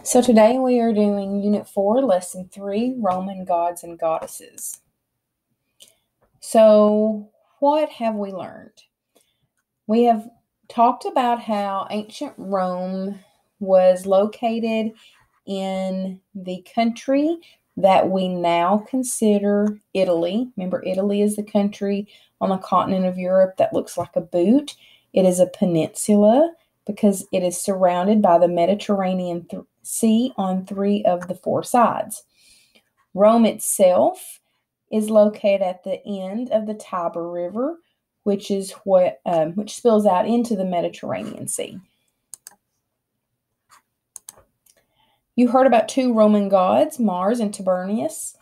So today we are doing Unit 4, Lesson 3, Roman Gods and Goddesses. So what have we learned? We have talked about how ancient Rome was located in the country that we now consider Italy. Remember, Italy is the country on the continent of Europe that looks like a boot. It is a peninsula because it is surrounded by the Mediterranean Sea on 3 of the 4 sides. Rome itself is located at the end of the Tiber River, which spills out into the Mediterranean Sea. You heard about 2 Roman gods, Mars and Tiberius,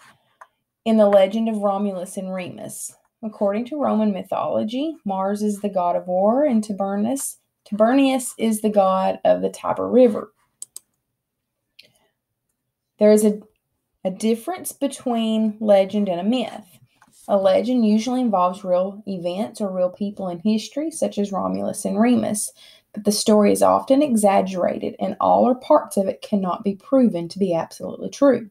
in the legend of Romulus and Remus. According to Roman mythology, Mars is the god of war, and Tiberius is the god of the Tiber River. There is a difference between legend and a myth. A legend usually involves real events or real people in history, such as Romulus and Remus, but the story is often exaggerated, and all or parts of it cannot be proven to be absolutely true.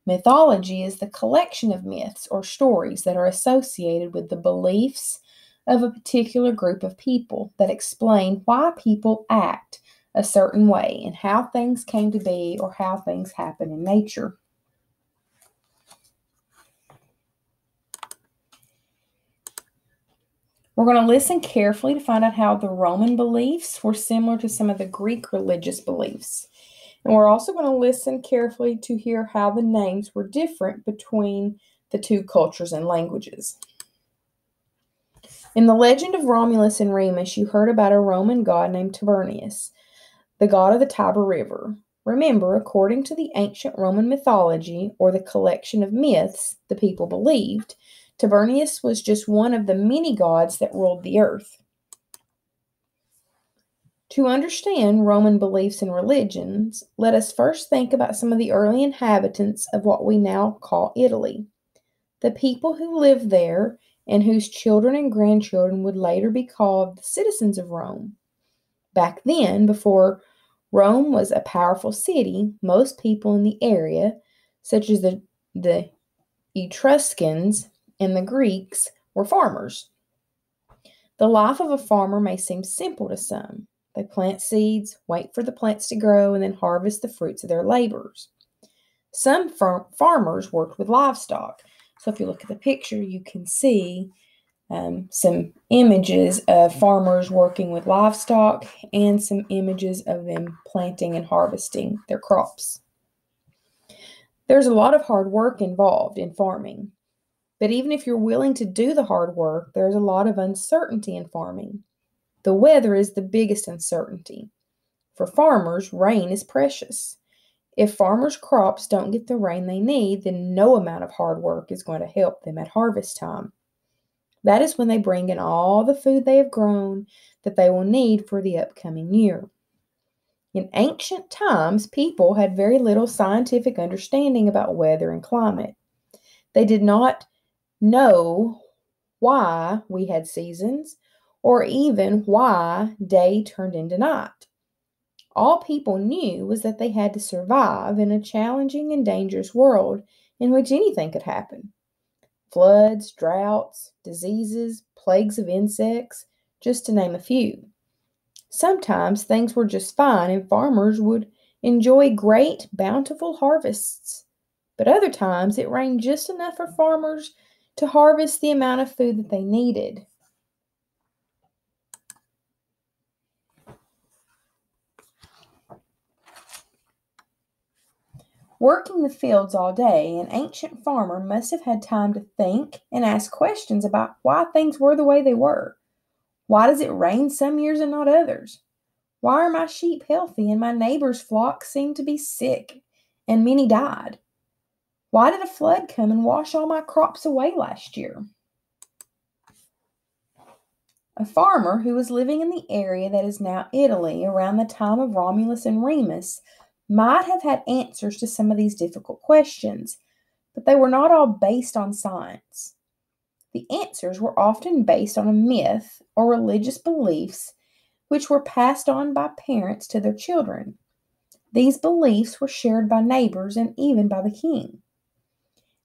Mythology is the collection of myths or stories that are associated with the beliefs of a particular group of people that explain why people act a certain way and how things came to be or how things happen in nature. We're going to listen carefully to find out how the Roman beliefs were similar to some of the Greek religious beliefs. And we're also going to listen carefully to hear how the names were different between the 2 cultures and languages. In the legend of Romulus and Remus, you heard about a Roman god named Tiberius, the god of the Tiber River. Remember, according to the ancient Roman mythology, or the collection of myths the people believed, Tiberius was just one of the many gods that ruled the earth. To understand Roman beliefs and religions, let us first think about some of the early inhabitants of what we now call Italy. The people who lived there and whose children and grandchildren would later be called the citizens of Rome. Back then, before Rome was a powerful city, most people in the area, such as the Etruscans and the Greeks, were farmers. The life of a farmer may seem simple to some. They plant seeds, wait for the plants to grow, and then harvest the fruits of their labors. Some farmers worked with livestock. So if you look at the picture, you can see some images of farmers working with livestock and some images of them planting and harvesting their crops. There's a lot of hard work involved in farming. But even if you're willing to do the hard work, there's a lot of uncertainty in farming. The weather is the biggest uncertainty. For farmers, rain is precious. If farmers' crops don't get the rain they need, then no amount of hard work is going to help them at harvest time. That is when they bring in all the food they have grown that they will need for the upcoming year. In ancient times, people had very little scientific understanding about weather and climate. They did not know why we had seasons or even why day turned into night. All people knew was that they had to survive in a challenging and dangerous world in which anything could happen. Floods, droughts, diseases, plagues of insects, just to name a few. Sometimes things were just fine and farmers would enjoy great, bountiful harvests. But other times it rained just enough for farmers to harvest the amount of food that they needed. Working the fields all day, an ancient farmer must have had time to think and ask questions about why things were the way they were. Why does it rain some years and not others? Why are my sheep healthy and my neighbor's flock seem to be sick and many died? Why did a flood come and wash all my crops away last year? A farmer who was living in the area that is now Italy around the time of Romulus and Remus might have had answers to some of these difficult questions, but they were not all based on science. The answers were often based on a myth or religious beliefs which were passed on by parents to their children. These beliefs were shared by neighbors and even by the king.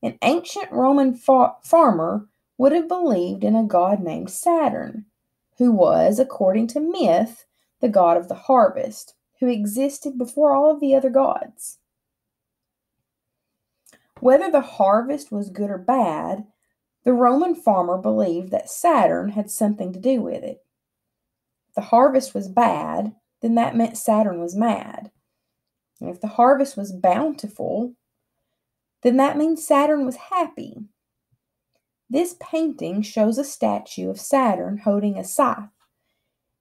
An ancient Roman farmer would have believed in a god named Saturn, who was, according to myth, the god of the harvest, who existed before all of the other gods. Whether the harvest was good or bad, the Roman farmer believed that Saturn had something to do with it. If the harvest was bad, then that meant Saturn was mad. And if the harvest was bountiful, then that means Saturn was happy. This painting shows a statue of Saturn holding a scythe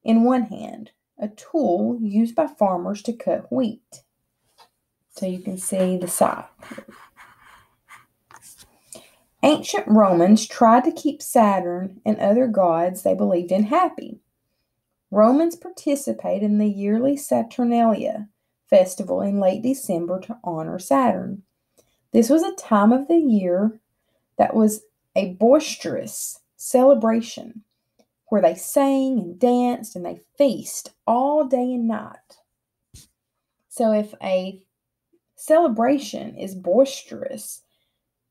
in one hand, a tool used by farmers to cut wheat. So you can see the scythe. Ancient Romans tried to keep Saturn and other gods they believed in happy. Romans participated in the yearly Saturnalia festival in late December to honor Saturn. This was a time of the year that was a boisterous celebration where they sang and danced and they feast all day and night. So if a celebration is boisterous,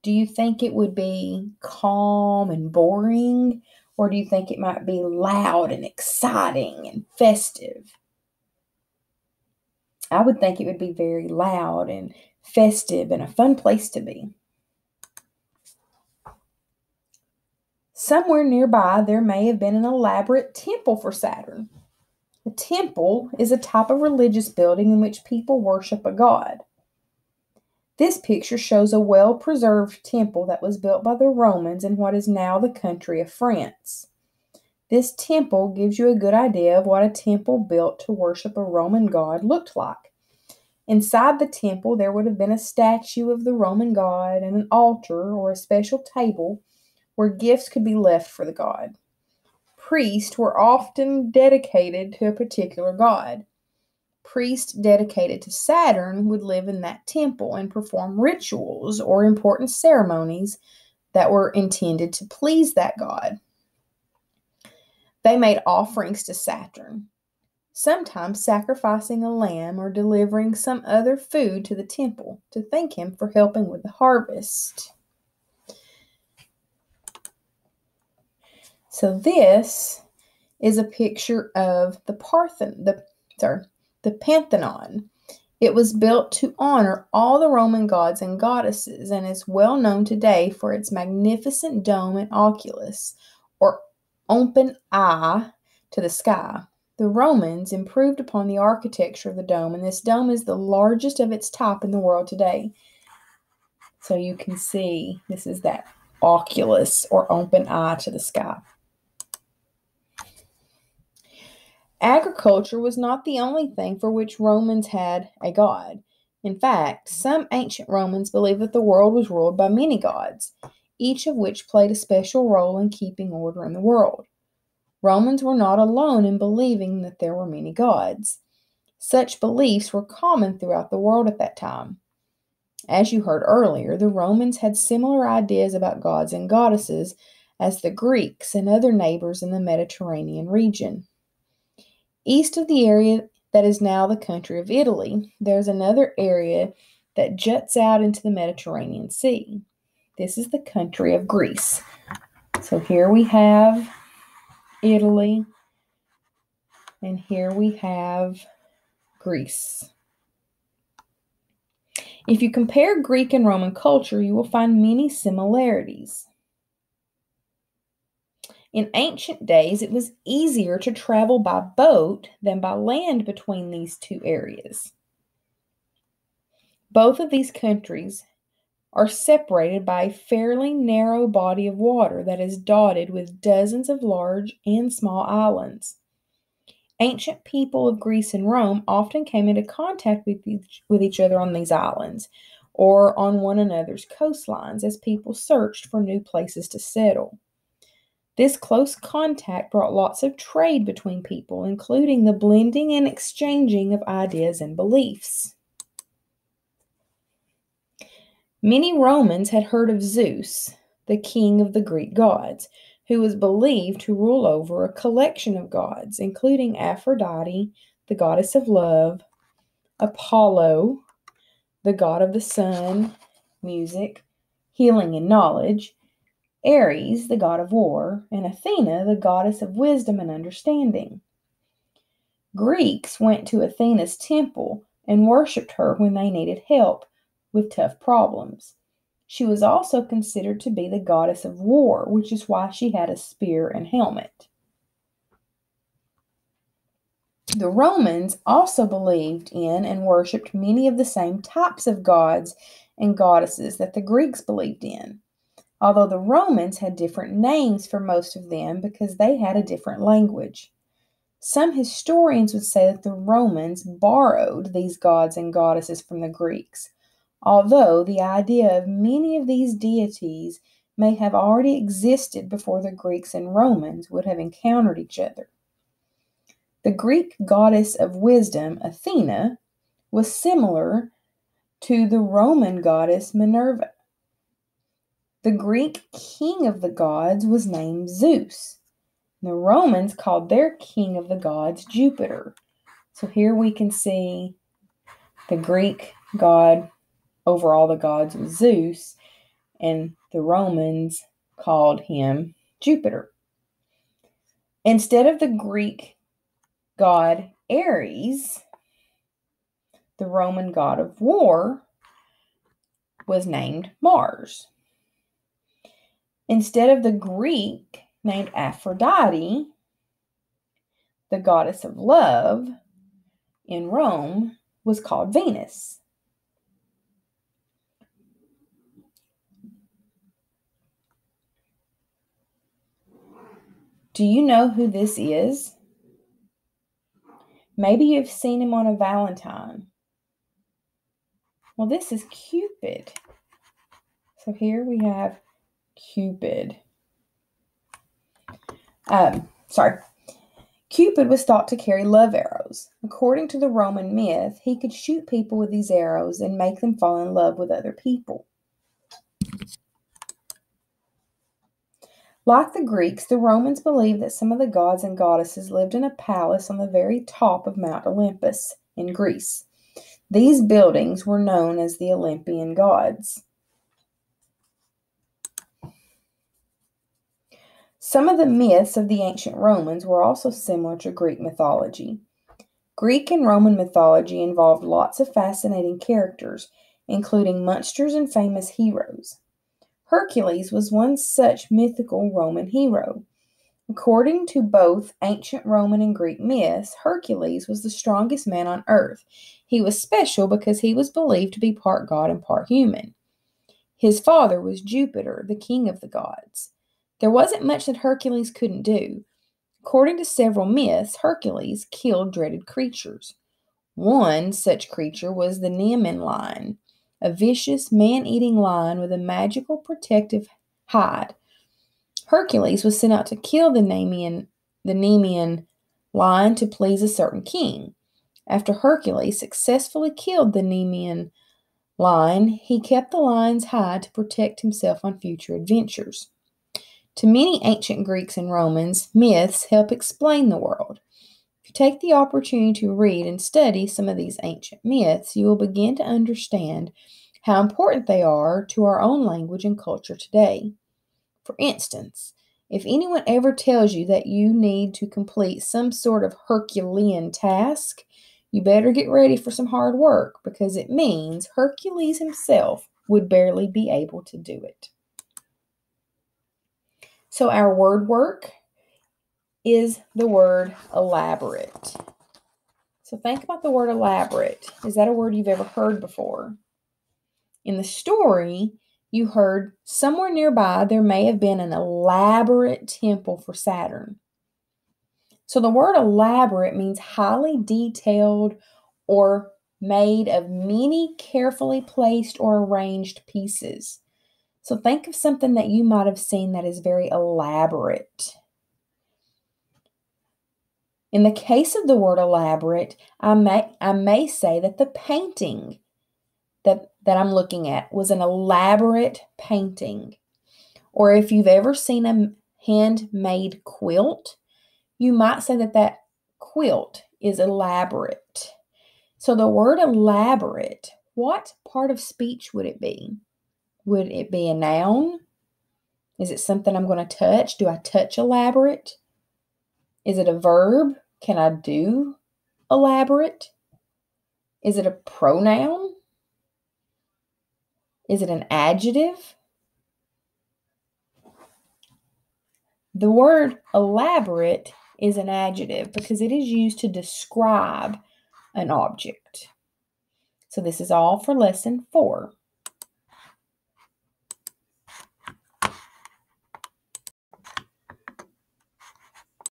do you think it would be calm and boring, or do you think it might be loud and exciting and festive? I would think it would be very loud and festive and a fun place to be. Somewhere nearby, there may have been an elaborate temple for Saturn. A temple is a type of religious building in which people worship a god. This picture shows a well-preserved temple that was built by the Romans in what is now the country of France. This temple gives you a good idea of what a temple built to worship a Roman god looked like. Inside the temple, there would have been a statue of the Roman god and an altar or a special table where gifts could be left for the god. Priests were often dedicated to a particular god. Priests dedicated to Saturn would live in that temple and perform rituals or important ceremonies that were intended to please that god. They made offerings to Saturn, sometimes sacrificing a lamb or delivering some other food to the temple to thank him for helping with the harvest. So this is a picture of the Pantheon. It was built to honor all the Roman gods and goddesses and is well known today for its magnificent dome and oculus, or open eye to the sky. The Romans improved upon the architecture of the dome, and this dome is the largest of its type in the world today. So you can see this is that oculus or open eye to the sky. Agriculture was not the only thing for which Romans had a god. In fact, some ancient Romans believed that the world was ruled by many gods, each of which played a special role in keeping order in the world. Romans were not alone in believing that there were many gods. Such beliefs were common throughout the world at that time. As you heard earlier, the Romans had similar ideas about gods and goddesses as the Greeks and other neighbors in the Mediterranean region. East of the area that is now the country of Italy, there's another area that juts out into the Mediterranean Sea. This is the country of Greece. So here we have Italy, and here we have Greece. If you compare Greek and Roman culture, you will find many similarities. In ancient days, it was easier to travel by boat than by land between these two areas. Both of these countries are separated by a fairly narrow body of water that is dotted with dozens of large and small islands. Ancient people of Greece and Rome often came into contact with each other on these islands or on one another's coastlines as people searched for new places to settle. This close contact brought lots of trade between people, including the blending and exchanging of ideas and beliefs. Many Romans had heard of Zeus, the king of the Greek gods, who was believed to rule over a collection of gods, including Aphrodite, the goddess of love, Apollo, the god of the sun, music, healing, and knowledge, Ares, the god of war, and Athena, the goddess of wisdom and understanding. Greeks went to Athena's temple and worshipped her when they needed help with tough problems. She was also considered to be the goddess of war, which is why she had a spear and helmet. The Romans also believed in and worshipped many of the same types of gods and goddesses that the Greeks believed in, although the Romans had different names for most of them because they had a different language. Some historians would say that the Romans borrowed these gods and goddesses from the Greeks, although the idea of many of these deities may have already existed before the Greeks and Romans would have encountered each other. The Greek goddess of wisdom, Athena, was similar to the Roman goddess Minerva. The Greek king of the gods was named Zeus. The Romans called their king of the gods Jupiter. So here we can see the Greek god over all the gods was Zeus, and the Romans called him Jupiter. Instead of the Greek god Ares, the Roman god of war was named Mars. Instead of the Greek named Aphrodite, the goddess of love in Rome was called Venus. Do you know who this is? Maybe you've seen him on a Valentine. Well, this is Cupid. So here we have Cupid. Cupid was thought to carry love arrows. According to the Roman myth, he could shoot people with these arrows and make them fall in love with other people. Like the Greeks, the Romans believed that some of the gods and goddesses lived in a palace on the very top of Mount Olympus in Greece. These buildings were known as the Olympian gods. Some of the myths of the ancient Romans were also similar to Greek mythology. Greek and Roman mythology involved lots of fascinating characters, including monsters and famous heroes. Hercules was one such mythical Roman hero. According to both ancient Roman and Greek myths, Hercules was the strongest man on earth. He was special because he was believed to be part god and part human. His father was Jupiter, the king of the gods. There wasn't much that Hercules couldn't do. According to several myths, Hercules killed dreaded creatures. One such creature was the Nemean lion, a vicious, man-eating lion with a magical protective hide. Hercules was sent out to kill the Nemean lion to please a certain king. After Hercules successfully killed the Nemean lion, he kept the lion's hide to protect himself on future adventures. To many ancient Greeks and Romans, myths help explain the world. If you take the opportunity to read and study some of these ancient myths, you will begin to understand how important they are to our own language and culture today. For instance, if anyone ever tells you that you need to complete some sort of Herculean task, you better get ready for some hard work because it means Hercules himself would barely be able to do it. So our word work is the word elaborate. So think about the word elaborate. Is that a word you've ever heard before? In the story, you heard somewhere nearby there may have been an elaborate temple for Saturn. So the word elaborate means highly detailed or made of many carefully placed or arranged pieces. So think of something that you might have seen that is very elaborate. In the case of the word elaborate, I may say that the painting that I'm looking at was an elaborate painting. Or if you've ever seen a handmade quilt, you might say that quilt is elaborate. So the word elaborate, what part of speech would it be? Would it be a noun? Is it something I'm going to touch? Do I touch elaborate? Is it a verb? Can I do elaborate? Is it a pronoun? Is it an adjective? The word elaborate is an adjective because it is used to describe an object. So this is all for lesson 4.